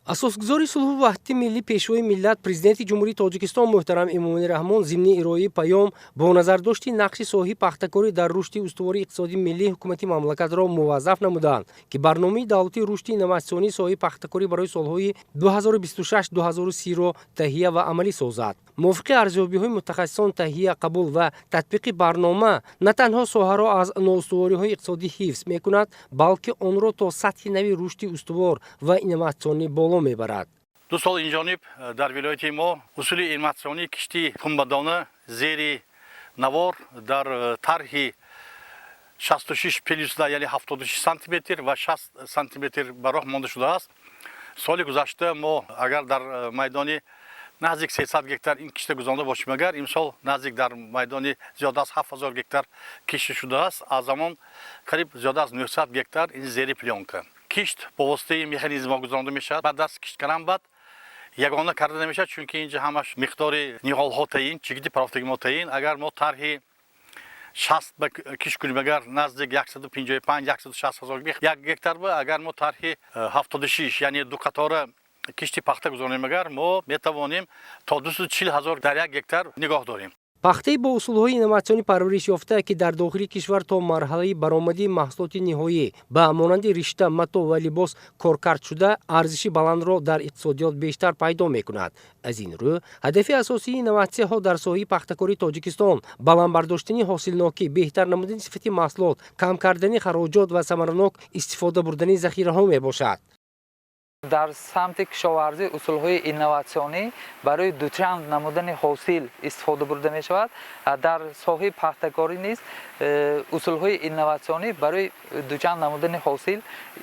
асосгузори сулҳу ваҳдати миллӣ пешвои миллат президенти ҷумҳурии тоҷикистон муҳтарам эмомалӣ раҳмон зимни ироаи паём бо назардошти нақши соҳаи пахтакорӣ дар рушди устувории иқтисодии миллии ҳукумати мамлакатро муваззаф намуданд, ки барномаи давлатии рушди инноватсионии соҳаи пахтакорӣ барои солҳои 2026-2030-ро таҳия ва амалӣ созад. мувофиқи арзёбиҳои мутахассисон, таҳия, қабул ва татбиқи барнома на танҳо соҳаро аз ноустувориҳои иқтисодӣ ҳифз мекунад, балки онро то сатҳи нави рушди устувор ва инноватсионӣ боло мебарад. ду сол инҷониб дар вилояти мо усули инноватсионии кишти пунбадона зери навор дар тарҳи 66+, яъне 76 сантиметр ва 60 сантиметр ба роҳ монда шудааст. соли гузашта мо агар дар майдони наздик 300 гектар ин кишта гузаронда бошем, агар имсол наздик дар майдони зиёда аз 7000 гектар кишта шудааст, аз замон қариб зиёда аз 900 гектар ин зери плёнка. кишт бо воситаи механизмҳо гузаронда мешавад. баъд аз кишткардан бад ягона карда намешавад, чунки инҷа ҳамаш миқдори ниҳолҳо таъин, чигити парафтаги мо таъин. агар мо тарҳи 60 ба киш кунем, агар наздик 155-160 ҳазор гектар ба, агар мо тарҳи 76, яъне ду қатора кишти пахта гузаронем, агар мо метавонем то 240 ҳазор дар як гектар нигоҳ дорем. пахтаи бо усулҳои инноватсионӣ парвариш ёфта, ки дар дохили кишвар то марҳалаи баромадии маҳсулоти ниҳоӣ ба монанди ришта, мато ва либос коркард шуда, арзиши баландро дар иқтисодиёт бештар пайдо мекунад. аз ин рӯ ҳадафи асосии инноватсияҳо дар соҳаи пахтакории Тоҷикистон баландбардоштани ҳосилнокӣ, беҳтар намудани сифати маҳсулот, кам кардани хароҷот ва самаранок истифода бурдани захираҳо мебошад. дар самти кишоварзӣ усулҳои инноватсионӣ барои дучанд намудани ҳосил истифода бурда мешавад. дар соҳаи пахтакорӣ низ усулҳои инноватсионӣ барои дучанд намудани ҳосил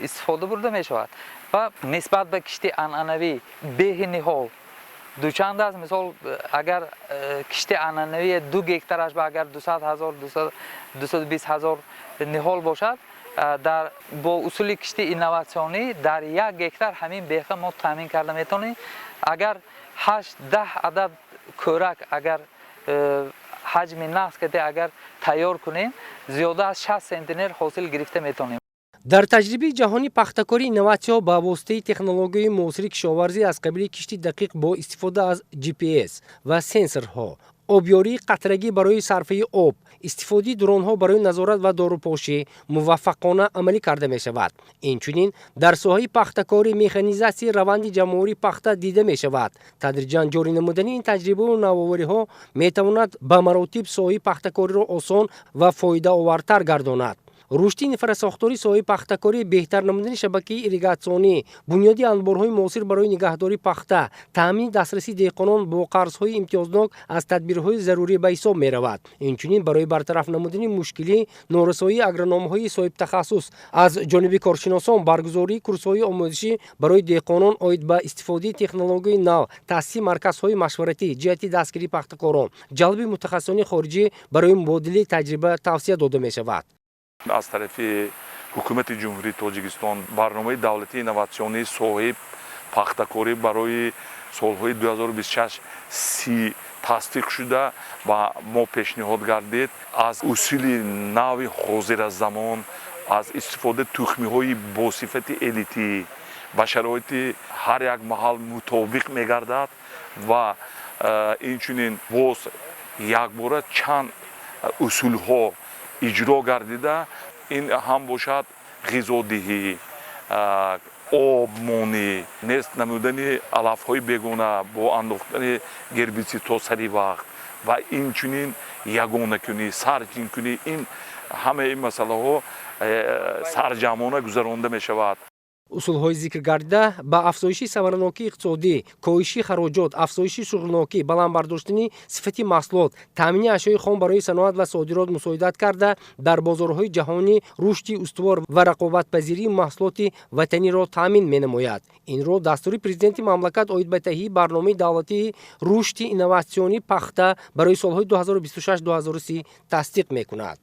истифода бурда мешавад ва нисбат ба кишти анъанавӣ беҳи ниҳол дучанд аст. мисол агар кишти анъанавӣ 2 гектараш ба агар 200 ҳазор 220 ҳазор ниҳол бошад, бо усули кишти инноватсионӣ дар 1 гектар ҳамин беха мо таъмин карда метавонем. агар 8-10 адад кӯрак агар ҳаҷми нақс карда агар тайёр кунем, зиёда аз 60 сентинер ҳосил гирифта метавонем. дар таҷрибаи ҷаҳонӣ пахтакории инноватсияҳо ба воситаи технологияи муосири кишоварзӣ аз қабили кишти дақиқ бо истифода аз GPS ва сенсорҳо, обёрии қатрагӣ барои сарфаи об, истифодаи дронҳо барои назорат ва дорупошӣ муваффақона амалӣ карда мешавад. инчунин дар соҳаи пахтакорӣ механизатсияи раванди ҷамъоварии пахта дида мешавад. тадриҷан ҷорӣ намудани ин таҷрибаҳо навовариҳо метавонад ба маротиб соҳаи пахтакориро осон ва фоидаовартар гардонад. рушди инфрасохтори соҳаи пахтакорӣ, беҳтар намудани шабакаи ирригатсионӣ, бунёди анборҳои муосир барои нигаҳдории пахта, таъмини дастрасии деҳқонон бо қарзҳои имтиёзнок аз тадбирҳои зарурӣ ба ҳисоб меравад. инчунин барои бартараф намудани мушкилӣ норасоии агрономҳои соҳибтахассус аз ҷониби коршиносон, баргузории курсҳои омӯзишӣ барои деҳқонон оид ба истифодаи технологияи нав, таъсиси марказҳои машваратӣ ҷиҳати дастгирии пахтакорон, ҷалби мутахассисони хориҷӣ барои мубодилаи таҷриба тавсия дода мешавад. аз тарафи ҳукумати ҷумҳурии Тоҷикистон барномаи давлатии инноватсионии соҳаи пахтакорӣ барои солҳои 2026-30 тасдиқ шуда ба мо пешниҳод гардид. аз усули нави ҳозиразамон, аз истифодаи тухмиҳои босифати элитӣ ба шароити ҳар як маҳал мутобиқ мегардад ва инчунин боз якбора чанд усулҳо иҷро гардида, ин ҳам бошад ғизодиҳӣ, обмонӣ, нест намудани алафҳои бегона бо андохтани гербисидҳо сари вақт ва инчунин ягонакунӣ, сарҷинкунӣ, ин ҳамаи ин масъалаҳо сарҷамона гузаронда мешавад. усулҳои зикр гардида ба афзоиши самаранокии иқтисодӣ, коҳиши хароҷот, афзоиши шуғлнокӣ, баландбардоштани сифати маҳсулот, таъмини ашёи хом барои саноат ва содирот мусоидат карда, дар бозорҳои ҷаҳонӣ рушди устувор ва рақобатпазирии маҳсулоти ватаниро таъмин менамояд. инро дастури президенти мамлакат оид ба таҳияи барномаи давлатии рушди инноватсионии пахта барои солҳои 2026-2030 тасдиқ мекунад.